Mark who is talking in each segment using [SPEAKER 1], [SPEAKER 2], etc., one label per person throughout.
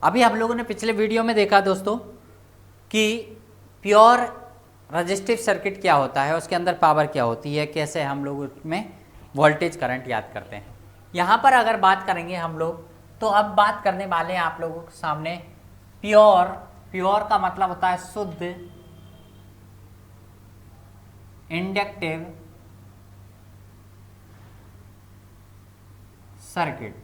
[SPEAKER 1] अभी हम लोगों ने पिछले वीडियो में देखा दोस्तों कि प्योर रजिस्टिव सर्किट क्या होता है, उसके अंदर पावर क्या होती है, कैसे हम लोग उसमें वोल्टेज करंट याद करते हैं। यहाँ पर अगर बात करेंगे हम लोग, तो अब बात करने वाले हैं आप लोगों के सामने प्योर। प्योर का मतलब होता है शुद्ध इंडक्टिव सर्किट।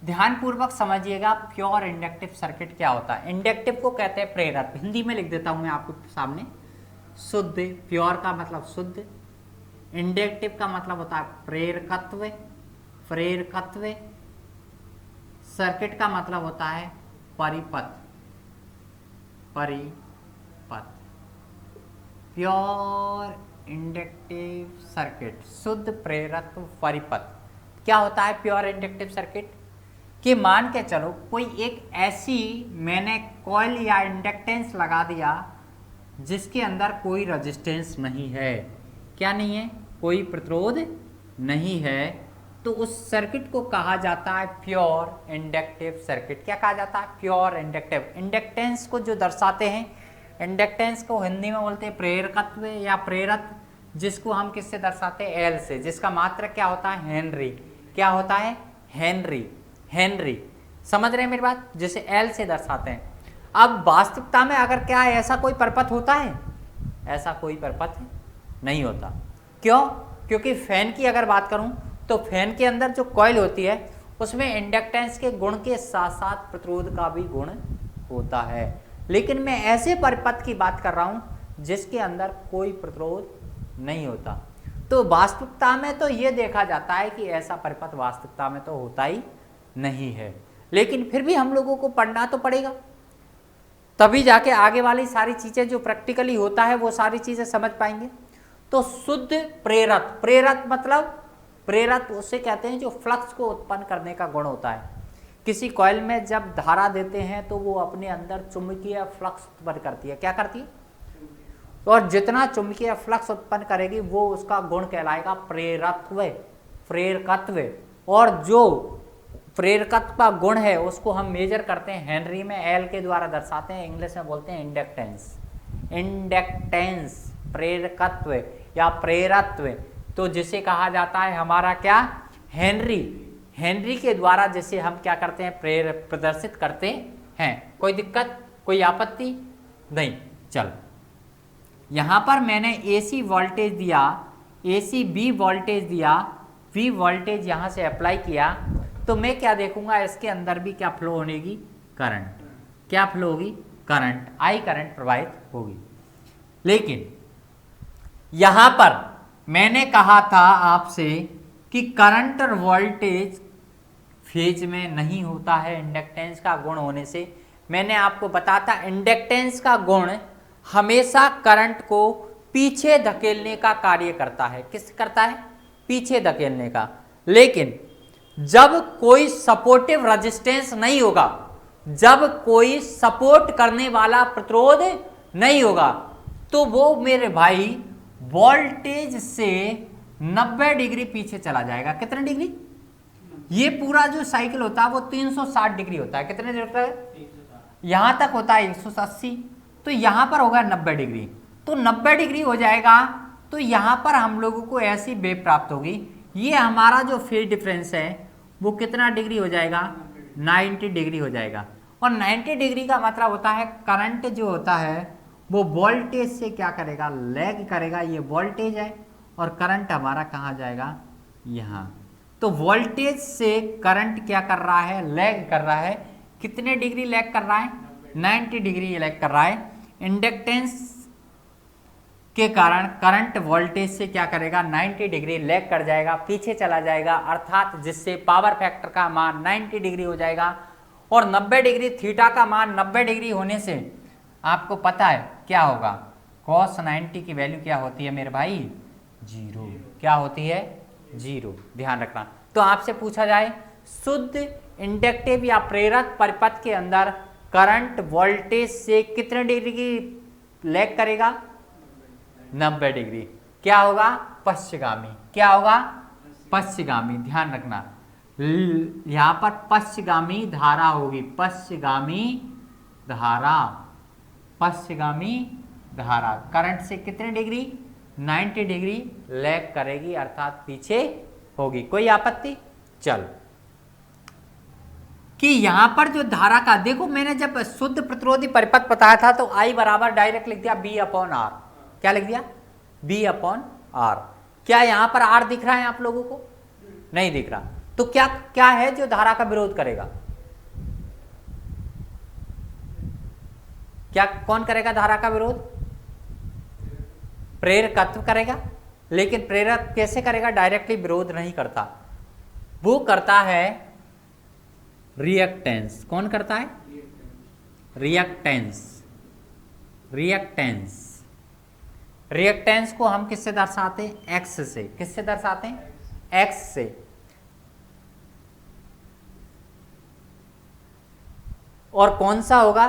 [SPEAKER 1] ध्यानपूर्वक समझिएगा, प्योर इंडक्टिव सर्किट क्या होता है। इंडक्टिव को कहते हैं प्रेरक, हिंदी में लिख देता हूं मैं आपको सामने। शुद्ध, प्योर का मतलब शुद्ध, इंडक्टिव का मतलब होता है प्रेरकत्व। प्रेरकत्व, सर्किट का मतलब होता है परिपथ। परिपथ, प्योर इंडक्टिव सर्किट, शुद्ध प्रेरकत्व परिपथ। क्या होता है प्योर इंडक्टिव सर्किट? कि मान के चलो कोई एक ऐसी मैंने कॉइल या इंडक्टेंस लगा दिया जिसके अंदर कोई रेजिस्टेंस नहीं है। क्या नहीं है? कोई प्रतिरोध नहीं है। तो उस सर्किट को कहा जाता है प्योर इंडक्टिव सर्किट। क्या कहा जाता है? Pure inductive. इंडक्टेंस को जो दर्शाते हैं, इंडक्टेंस को हिंदी में बोलते हैं प्रेरकत्व या प्रेरक, जिसको हम किससे दर्शाते हैं? एल से, जिसका मात्रक क्या होता है? हेनरी। क्या होता है? हेनरी। हेनरी, समझ रहे हैं मेरी बात? जिसे एल से दर्शाते हैं। अब वास्तविकता में अगर क्या है, ऐसा कोई परपथ होता है? ऐसा कोई परपथ नहीं होता। क्यों? क्योंकि फैन की अगर बात करूं तो फैन के अंदर जो कॉइल होती है उसमें इंडक्टेंस के गुण के साथ साथ प्रतिरोध का भी गुण होता है। लेकिन मैं ऐसे परिपथ की बात कर रहा हूं जिसके अंदर कोई प्रतिरोध नहीं होता। तो वास्तविकता में तो यह देखा जाता है कि ऐसा परिपथ वास्तविकता में तो होता ही नहीं है। लेकिन फिर भी हम लोगों को पढ़ना तो पड़ेगा, तभी जाके आगे वाली सारी चीजें जो प्रैक्टिकली होता है वो सारी चीजें समझ पाएंगे। तो शुद्ध प्रेरक, प्रेरक मतलब प्रेरक उसे कहते हैं जो फ्लक्स को उत्पन्न करने का गुण होता है। किसी कॉइल में जब धारा देते हैं तो वो अपने अंदर चुंबकीय फ्लक्स उत्पन्न करती है। क्या करती है? और जितना चुंबकीय फ्लक्स उत्पन्न करेगी वो उसका गुण कहलाएगा प्रेरकत्व। प्रेरकत्व, और जो प्रेरकत्व का गुण है उसको हम मेजर करते हैं हेनरी में, एल के द्वारा दर्शाते हैं। इंग्लिश में बोलते हैं इंडक्टेंस। इंडक्टेंस, प्रेरकत्व या प्रेरत्व, तो जिसे कहा जाता है हमारा क्या? हेनरी। हेनरी के द्वारा जिसे हम क्या करते हैं? प्रदर्शित करते हैं। कोई दिक्कत, कोई आपत्ति नहीं? चल, यहां पर मैंने एसी वोल्टेज दिया, एसी बी वोल्टेज दिया, वी वोल्टेज यहां से अप्लाई किया, तो मैं क्या देखूंगा? इसके अंदर भी क्या फ्लो होगी? करंट। क्या फ्लो होगी? करंट। आई करंट प्रवाहित होगी। लेकिन यहां पर मैंने कहा था आपसे कि करंट और वोल्टेज फेज में नहीं होता है इंडक्टेंस का गुण होने से। मैंने आपको बताया था इंडक्टेंस का गुण हमेशा करंट को पीछे धकेलने का कार्य करता है। किस करता है? पीछे धकेलने का। लेकिन जब कोई सपोर्टिव रेजिस्टेंस नहीं होगा, जब कोई सपोर्ट करने वाला प्रतिरोध नहीं होगा, तो वो मेरे भाई वोल्टेज से 90 डिग्री पीछे चला जाएगा। कितने डिग्री? ये पूरा जो साइकिल होता है वो 360 डिग्री होता है। कितने डिग्री होता है? यहां तक होता है 180, तो यहां पर होगा 90 डिग्री। तो 90 डिग्री हो जाएगा, तो यहां पर हम लोगों को ऐसी वेव प्राप्त होगी। ये हमारा जो फेज डिफरेंस है वो कितना डिग्री हो जाएगा? 90 डिग्री हो जाएगा। और 90 डिग्री का मतलब होता है करंट जो होता है वो वोल्टेज से क्या करेगा? लैग करेगा। ये वोल्टेज है और करंट हमारा कहाँ जाएगा? यहाँ। तो वोल्टेज से करंट क्या कर रहा है? लैग कर रहा है। कितने डिग्री लैग कर रहा है? 90 डिग्री लैग कर रहा है। इंडक्टेंस के कारण करंट वोल्टेज से क्या करेगा? 90 डिग्री लैग कर जाएगा, पीछे चला जाएगा, अर्थात जिससे पावर फैक्टर का मान 90 डिग्री हो जाएगा। और 90 डिग्री, थीटा का मान 90 डिग्री होने से आपको पता है क्या होगा? cos 90 की वैल्यू क्या होती है मेरे भाई? 0। क्या होती है? 0। ध्यान रखना। तो आपसे पूछा जाए शुद्ध इंडक्टिव या प्रेरक परिपथ के अंदर करंट वोल्टेज से कितने डिग्री की लैग करेगा? 90 डिग्री। क्या होगा? पश्चिगामी। क्या होगा? पश्चिगामी। ध्यान रखना, यहां पर पश्चगामी धारा होगी, पश्चगामी धारा, पश्चगामी धारा करंट से कितने डिग्री, 90 डिग्री लैग करेगी, अर्थात पीछे होगी। कोई आपत्ति? चल कि यहां पर जो धारा का देखो, मैंने जब शुद्ध प्रतिरोधी परिपथ बताया था तो I बराबर डायरेक्ट लिख दिया B/R। क्या लिख दिया? B/R। क्या यहां पर R दिख रहा है आप लोगों को? नहीं दिख रहा। तो क्या क्या है जो धारा का विरोध करेगा? क्या कौन करेगा धारा का विरोध? प्रेरकत्व करेगा। लेकिन प्रेरक कैसे करेगा? डायरेक्टली विरोध नहीं करता, वो करता है रिएक्टेंस। कौन करता है? रिएक्टेंस। रिएक्टेंस, रिएक्टेंस को हम किससे दर्शाते हैं? एक्स से। किससे दर्शाते हैं? एक्स से। और कौन सा होगा?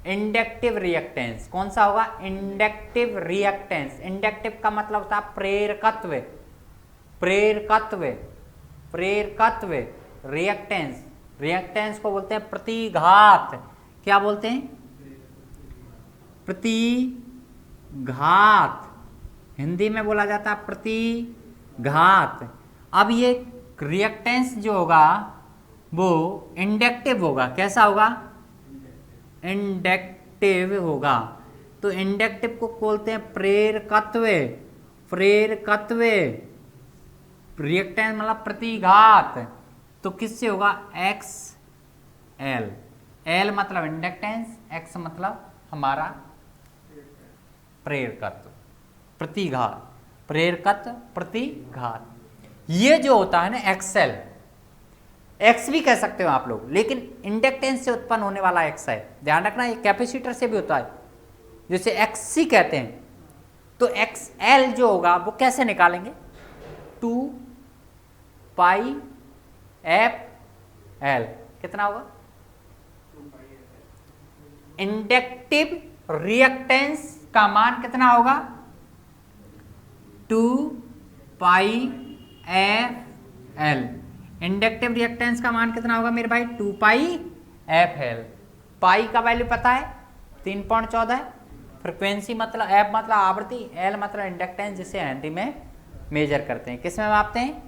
[SPEAKER 1] Inductive reactance. कौन सा होगा? Inductive reactance. इंडक्टिव का मतलब होता है प्रेरकत्व। प्रेरकत्व, प्रेरकत्व। रिएक्टेंस, रिएक्टेंस को बोलते हैं प्रतिघात। क्या बोलते हैं? प्रतिघात। हिंदी में बोला जाता है प्रतिघात। अब ये रिएक्टेंस जो होगा वो इंडक्टिव होगा। कैसा होगा? इंडक्टिव होगा। तो इंडक्टिव को बोलते हैं प्रेरकत्व। प्रेरकत्व, रिएक्टेंस मतलब प्रतिघात। तो किससे होगा? X L. एल मतलब इंडक्टेंस, एक्स मतलब हमारा प्रेरकत्व, प्रतिघात। प्रेरकत्व, प्रतिघात। ये जो होता है ना एक्सएल, एक्स भी कह सकते हो आप लोग, लेकिन इंडक्टेंस से उत्पन्न होने वाला एक्स है। ध्यान रखना, ये कैपेसिटर से भी होता है, जिसे एक्ससी कहते हैं। तो एक्स एल जो होगा वो कैसे निकालेंगे? 2 पाई एफ एल। कितना होगा? इंडक्टिव रिएक्टेंस का मान कितना होगा? 2 पाई एफ एल। इंडक्टिव रिएक्टेंस का मान कितना होगा मेरे भाई? 2 पाई एफ एल। पाई का वैल्यू पता है? 3.14। फ्रिक्वेंसी मतलब एफ मतलब आवृत्ति, एल मतलब इंडक्टेंस, जिसे हेनरी में मेजर करते हैं। किस में मापते हैं?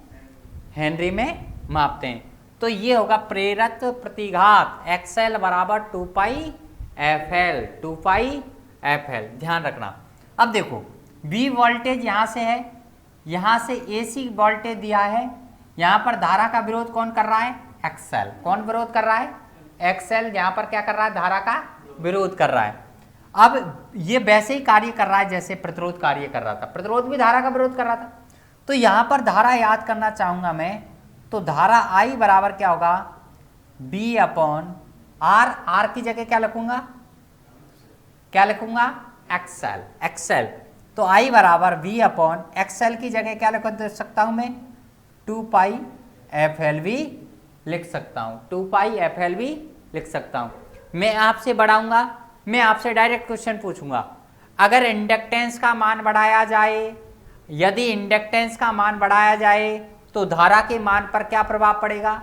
[SPEAKER 1] हेनरी में मापते हैं। तो ये होगा प्रेरकत्व प्रतिघात, एक्सएल बराबर 2 पाई एफ एल। 2 पाई एफ एल, ध्यान रखना। अब देखो, बी वोल्टेज यहां से है, यहां से एसी वोल्टेज दिया है, यहां पर धारा का विरोध कौन कर रहा है? एक्सएल। कौन विरोध कर रहा है? एक्सएल। यहां पर क्या कर रहा है? धारा का विरोध कर रहा है। अब ये वैसे ही कार्य कर रहा है जैसे प्रतिरोध कार्य कर रहा था। प्रतिरोध भी धारा का विरोध कर रहा था। तो यहां पर धारा याद करना चाहूंगा मैं, तो धारा आई बराबर क्या होगा? B upon are. आर की जगह क्या लिखूंगा? क्या लिखूंगा? एक्सएल। एक्सएल। तो आई बराबर बी अपॉन एक्सएल की जगह क्या लिख सकता हूं मैं? 2 पाई एफ एल भी लिख सकता हूं। 2 पाई एफ एल भी लिख सकता हूं। मैं आपसे बढ़ाऊंगा, मैं आपसे डायरेक्ट क्वेश्चन पूछूंगा, अगर इंडक्टेंस का मान बढ़ाया जाए, यदि इंडक्टेंस का मान बढ़ाया जाए तो धारा के मान पर क्या प्रभाव पड़ेगा?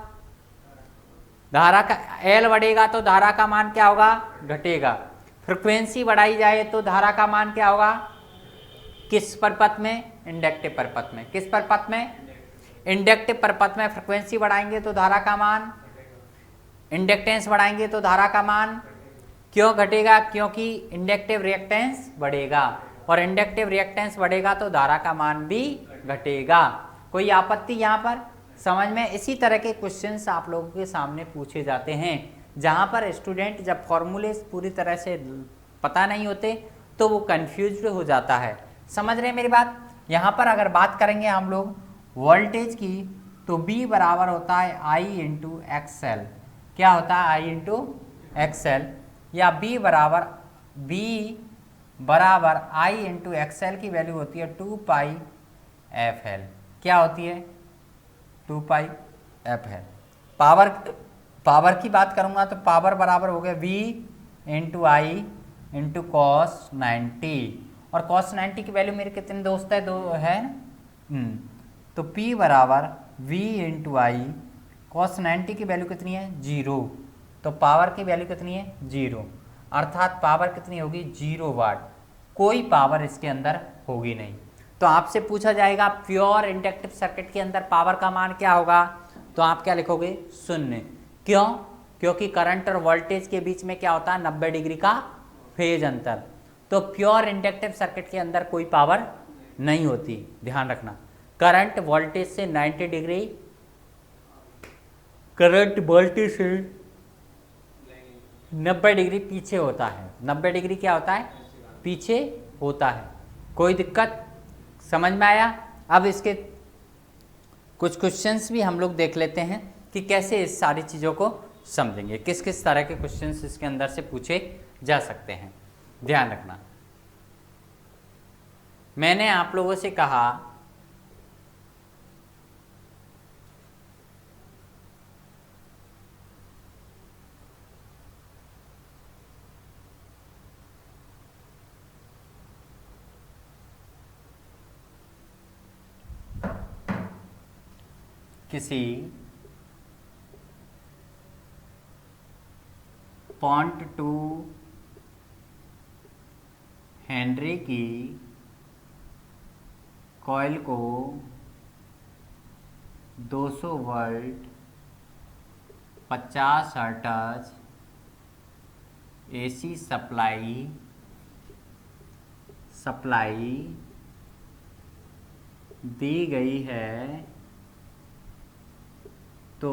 [SPEAKER 1] धारा का एल बढ़ेगा तो धारा का मान क्या होगा? घटेगा। फ्रिक्वेंसी बढ़ाई जाए तो धारा का मान क्या होगा? किस परिपथ में? इंडक्टिव परिपथ में। किस परिपथ में? इंडक्टिव परिपथ में फ्रिक्वेंसी बढ़ाएंगे तो धारा का मान, इंडक्टेंस बढ़ाएंगे तो धारा का मान क्यों घटेगा? क्योंकि इंडक्टिव रिएक्टेंस बढ़ेगा, और इंडक्टिव रिएक्टेंस बढ़ेगा तो धारा का मान भी घटेगा। कोई आपत्ति यहाँ पर? समझ में? इसी तरह के क्वेश्चंस आप लोगों के सामने पूछे जाते हैं, जहाँ पर स्टूडेंट जब फॉर्मूले पूरी तरह से पता नहीं होते तो वो कंफ्यूज्ड हो जाता है। समझ रहे हैं मेरी बात? यहाँ पर अगर बात करेंगे हम लोग वोल्टेज की, तो B बराबर होता है I इंटू एक्सएल। क्या होता है? I into XL. या B बराबर I इंटू एक्सएल की वैल्यू होती है 2 पाई एफ एल। क्या होती है? 2 पाई एफ एल। पावर की बात करूंगा तो पावर बराबर हो गया V इंटू आई इंटू कॉस 90। और कॉस 90 की वैल्यू मेरे कितने दोस्त है? 2 है। तो P बराबर V इंटू आई cos 90 की वैल्यू कितनी है 0, तो पावर की वैल्यू कितनी है 0, अर्थात पावर कितनी होगी 0 वाट, कोई पावर इसके अंदर होगी नहीं। तो आपसे पूछा जाएगा प्योर इंडक्टिव सर्किट के अंदर पावर का मान क्या होगा, तो आप क्या लिखोगे 0। क्यों? क्योंकि करंट और वोल्टेज के बीच में क्या होता है 90 डिग्री का फेज अंतर। तो प्योर इंडक्टिव सर्किट के अंदर कोई पावर नहीं होती, ध्यान रखना। करंट वोल्टेज से 90 डिग्री, करंट वोल्टेज से 90 डिग्री पीछे होता है। 90 डिग्री क्या होता है पीछे होता है। कोई दिक्कत समझ में आया? अब इसके कुछ क्वेश्चंस भी हम लोग देख लेते हैं कि कैसे इस सारी चीज़ों को समझेंगे, किस किस तरह के क्वेश्चंस इसके अंदर से पूछे जा सकते हैं। ध्यान रखना, मैंने आप लोगों से कहा किसी 0.2 हेनरी की कॉइल को 200 वोल्ट 50 हर्ट्ज एसी सप्लाई दी गई है, तो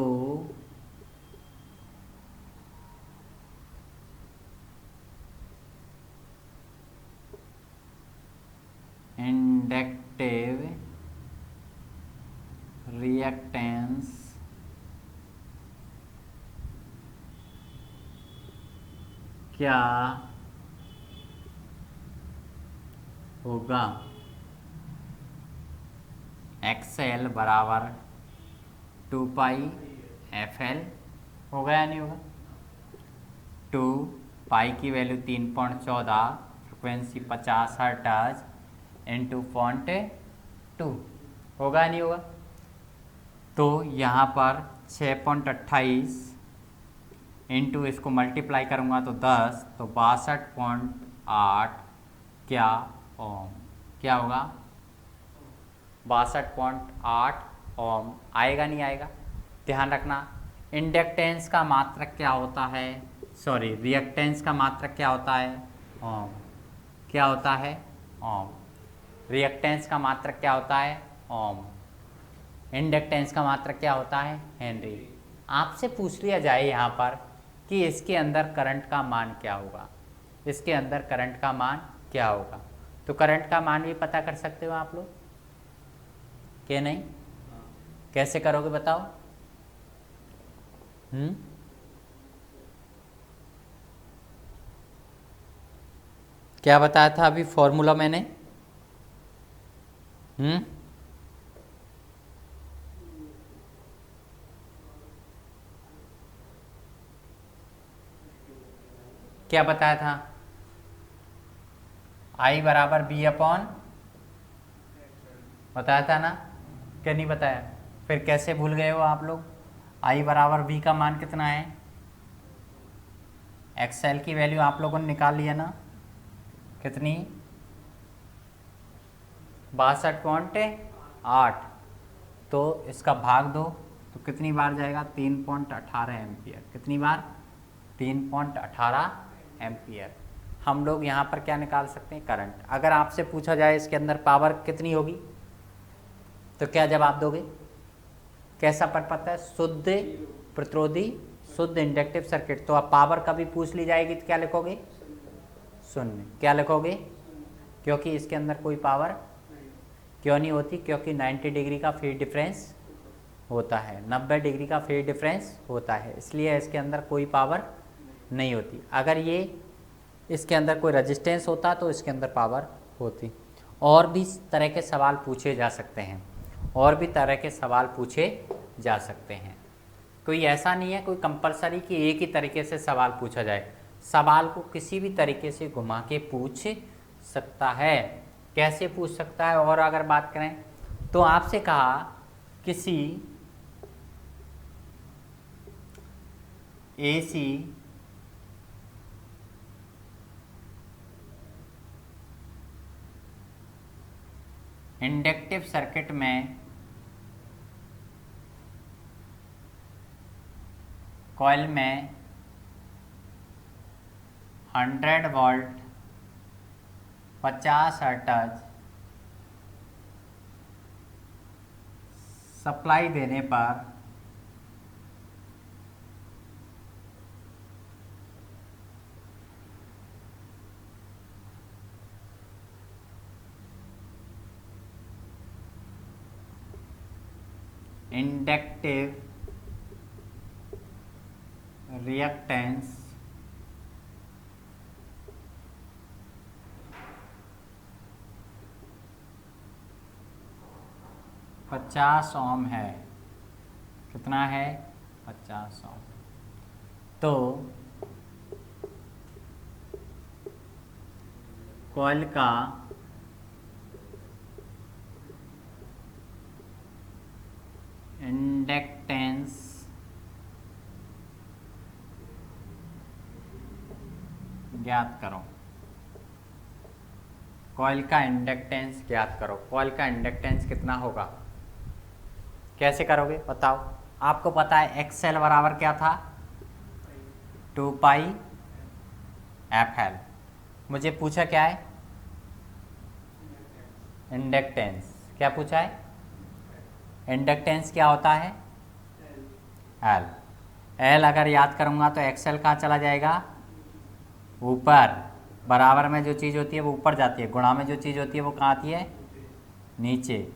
[SPEAKER 1] इंडक्टिव रिएक्टेंस क्या होगा। XL बराबर 2 पाई FL होगा या नहीं होगा। 2 पाई की वैल्यू 3.14, फ्रिक्वेंसी 50 हर्ट्ज इंटू 0.2 होगा या नहीं होगा। तो यहाँ पर 6.28 इंटू इसको मल्टीप्लाई करूँगा तो 10, तो 62.8 क्या ओम, क्या होगा 62.8 ओम आएगा नहीं आएगा। ध्यान रखना, इंडक्टेंस का मात्रक क्या होता है, सॉरी रिएक्टेंस का मात्रक क्या होता है ओम, क्या होता है ओम। रिएक्टेंस का मात्रक क्या होता है ओम, इंडक्टेंस का मात्रक क्या होता है हेनरी। आपसे पूछ लिया जाए यहाँ पर कि इसके अंदर करंट का मान क्या होगा, इसके अंदर करंट का मान क्या होगा, तो करंट का मान भी पता कर सकते हो आप लोग कि नहीं। कैसे करोगे बताओ। क्या बताया था अभी फॉर्मूला मैंने। क्या बताया था, I बराबर B अपॉन, बताया था ना, क्या नहीं बताया। फिर कैसे भूल गए हो आप लोग। I बराबर B का मान कितना है, XL की वैल्यू आप लोगों ने निकाल लिया ना, कितनी 62.8, तो इसका भाग दो तो कितनी बार जाएगा 3.18 एम्पियर, कितनी बार 3.18 एम्पियर। हम लोग यहाँ पर क्या निकाल सकते हैं करंट। अगर आपसे पूछा जाए इसके अंदर पावर कितनी होगी तो क्या जवाब दोगे, कैसा पर पता है, शुद्ध प्रतिरोधी शुद्ध इंडक्टिव सर्किट। तो अब पावर कभी पूछ ली जाएगी तो क्या लिखोगे 0, क्या लिखोगे, क्योंकि इसके अंदर कोई पावर क्यों नहीं होती, क्योंकि 90 डिग्री का फेज डिफरेंस होता है, 90 डिग्री का फेज डिफरेंस होता है, इसलिए इसके अंदर कोई पावर नहीं होती। अगर ये इसके अंदर कोई रेजिस्टेंस होता तो इसके अंदर पावर होती। और भी तरह के सवाल पूछे जा सकते हैं, और भी तरह के सवाल पूछे जा सकते हैं। कोई ऐसा नहीं है कोई कंपलसरी कि एक ही तरीके से सवाल पूछा जाए, सवाल को किसी भी तरीके से घुमा के पूछ सकता है। कैसे पूछ सकता है, और अगर बात करें तो आपसे कहा किसी AC इंडक्टिव सर्किट में कॉइल में 100 वोल्ट 50 हर्ट्ज सप्लाई देने पर इंडक्टिव रिएक्टेंस पचास ओम है। कितना है? 50 ओम। तो कॉइल का इंडक्टेंस ज्ञात करो। कॉइल का इंडक्टेंस ज्ञात करो। कॉइल का इंडक्टेंस कितना होगा? कैसे करोगे बताओ? आपको पता है एक्सएल बराबर क्या था? 2 पाई एफ एल। मुझे पूछा क्या है? इंडक्टेंस। क्या पूछा है? इंडक्टेंस क्या होता है? एल। एल अगर याद करूँगा तो एक्सएल कहाँ चला जाएगा? ऊपर। बराबर में जो चीज़ होती है वो ऊपर जाती है, गुणा में जो चीज़ होती है वो कहाँ आती है? नीचे।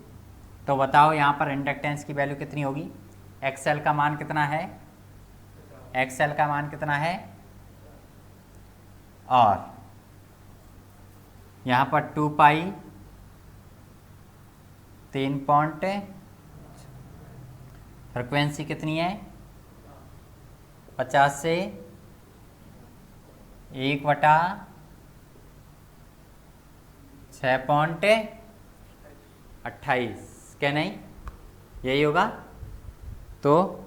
[SPEAKER 1] तो बताओ यहाँ पर इंडक्टेंस की वैल्यू कितनी होगी? एक्सएल का मान कितना है? एक्सएल का मान कितना है? और यहाँ पर 2 पाई 3 पॉइंट, फ्रिक्वेंसी कितनी है? 50 से 1/6.28 क्या नहीं? यही होगा। तो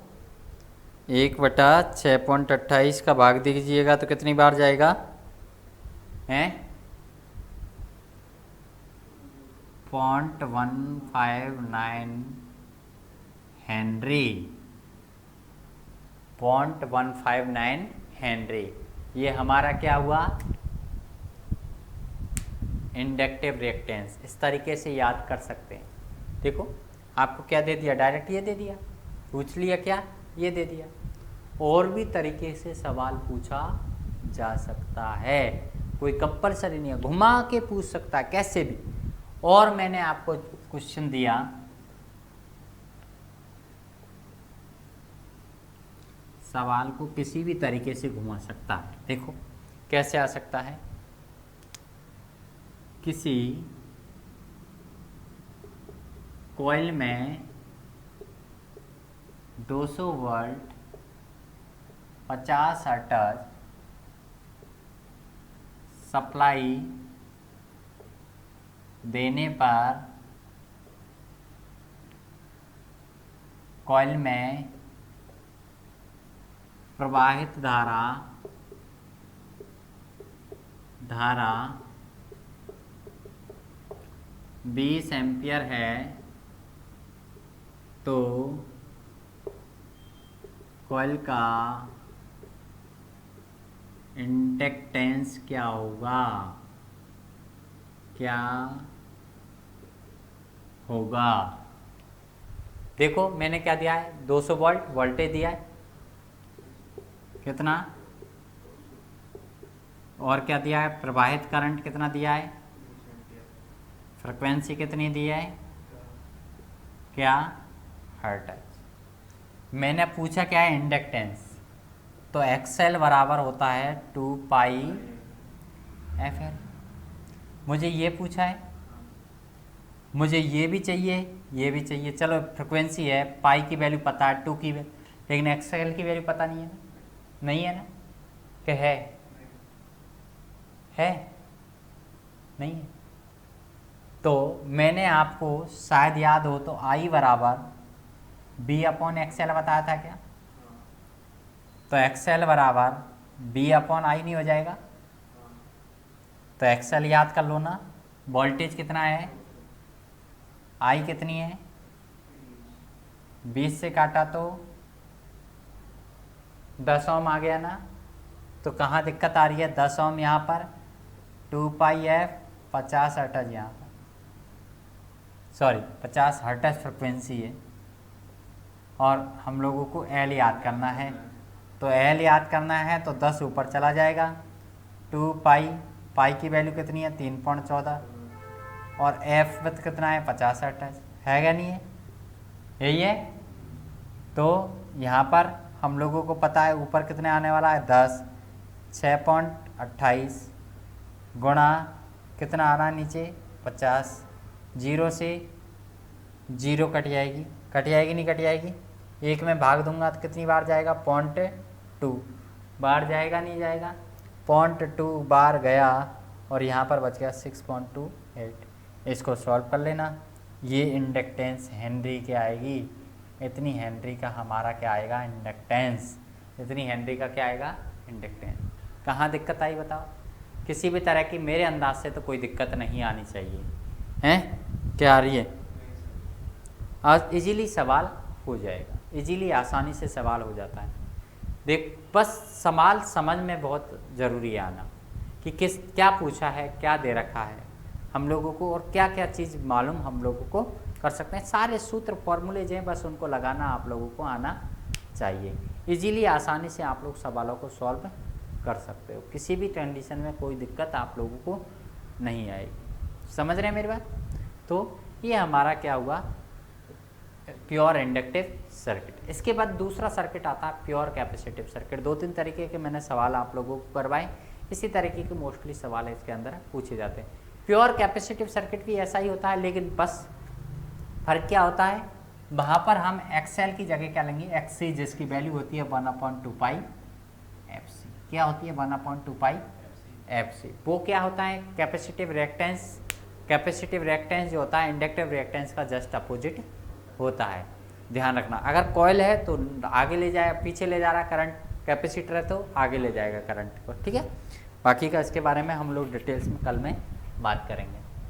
[SPEAKER 1] 1/6.28 का भाग दीजिएगा तो कितनी बार जाएगा? हैं 0.159 हेनरी। 0.159 हेनरी। ये हमारा क्या हुआ? Inductive reactance. इस तरीके से याद कर सकते हैं। देखो आपको क्या दे दिया? डायरेक्ट ये दे दिया। पूछ लिया क्या? ये दे दिया। और भी तरीके से सवाल पूछा जा सकता है, कोई कंपल्सरी नहीं है, घुमा के पूछ सकता है कैसे भी। और मैंने आपको क्वेश्चन दिया सवाल को किसी भी तरीके से घुमा सकता है। देखो कैसे आ सकता है? किसी कॉइल में 200 वोल्ट 50 हर्ट्ज सप्लाई देने पर कॉइल में प्रवाहित धारा 20 एम्पियर है, तो कॉइल का इंडक्टेंस क्या होगा? क्या होगा? देखो मैंने क्या दिया है? 200 वोल्ट वोल्टेज दिया है। कितना? और क्या दिया है? प्रवाहित करंट कितना दिया है? फ्रिक्वेंसी कितनी दी है? क्या? हर्ट्ज। मैंने पूछा क्या है? इंडक्टेंस। तो एक्सएल बराबर होता है 2 पाई एफ एल। मुझे ये पूछा है, मुझे ये भी चाहिए, ये भी चाहिए। चलो फ्रिक्वेंसी है, पाई की वैल्यू पता है, 2 की वैल्यू, लेकिन एक्सएल की वैल्यू पता नहीं है ना? नहीं है ना? कि है? नहीं है। तो मैंने आपको शायद याद हो तो आई बराबर बी अपॉन एक्सएल बताया था क्या? तो XL बराबर B/I नहीं हो जाएगा? तो XL याद कर लो ना, वोल्टेज कितना है, I कितनी है, 20 से काटा तो 10 ओम आ गया ना। तो कहाँ दिक्कत आ रही है, 10 ओम यहाँ पर, 2πf 50 हर्ट्ज यहाँ पर, सॉरी 50 हर्ट्ज फ्रिक्वेंसी है, और हम लोगों को L याद करना है। तो L याद करना है तो 10 ऊपर चला जाएगा, 2π की वैल्यू कितनी है 3.14, और F विथ कितना है 50 हर्ट्ज है क्या, नहीं है, यही है। तो यहाँ पर हम लोगों को पता है ऊपर कितने आने वाला है 10, 6.28 गुणा कितना आ रहा है नीचे 50, 0 से 0 कट जाएगी, नहीं कट जाएगी, एक में भाग दूंगा तो कितनी बार जाएगा, 0.2 बार जाएगा, नहीं जाएगा, 0.2 बार गया, और यहाँ पर बच गया 6.28। इसको सॉल्व कर लेना। ये इंडक्टेंस हेनरी की आएगी, इतनी हेनरी का हमारा क्या आएगा, इंडक्टेंस, इतनी हेनरी का क्या आएगा, इंडक्टेंस। कहाँ दिक्कत आई बताओ? किसी भी तरह की मेरे अंदाज से तो कोई दिक्कत नहीं आनी चाहिए, हैं क्या आ रही है? आज इजीली सवाल हो जाएगा, इजीली आसानी से सवाल हो जाता है। देख बस सवाल समझ में बहुत ज़रूरी है आना, कि किस क्या पूछा है, क्या दे रखा है हम लोगों को, और क्या क्या चीज़ मालूम हम लोगों को कर सकते हैं। सारे सूत्र फॉर्मूले जो हैं बस उनको लगाना आप लोगों को आना चाहिए। इजीली आसानी से आप लोग सवालों को सॉल्व कर सकते हो, किसी भी कंडीशन में कोई दिक्कत आप लोगों को नहीं आएगी। समझ रहे हैं मेरी बात? तो ये हमारा क्या हुआ, प्योर इंडक्टिव सर्किट। इसके बाद दूसरा सर्किट आता है प्योर कैपेसिटिव सर्किट। 2-3 तरीके के मैंने सवाल आप लोगों को करवाए, इसी तरीके के मोस्टली सवाल इसके अंदर पूछे जाते हैं। प्योर कैपेसिटिव सर्किट भी ऐसा ही होता है, लेकिन बस फर्क क्या होता है, वहाँ पर हम XL की जगह क्या लेंगे, XC, जिसकी वैल्यू होती है 1/2πfc। क्या होती है 1/2πfc? वो क्या होता है, कैपेसिटिव रिएक्टेंस। कैपेसिटिव रिएक्टेंस जो होता है इंडक्टिव रिएक्टेंस का जस्ट अपोजिट होता है, ध्यान रखना। अगर कॉइल है तो आगे ले जाए, पीछे ले जा रहा है करंट, कैपेसिटर है तो आगे ले जाएगा करंट को, ठीक है। बाकी का इसके बारे में हम लोग डिटेल्स में कल में बात करेंगे।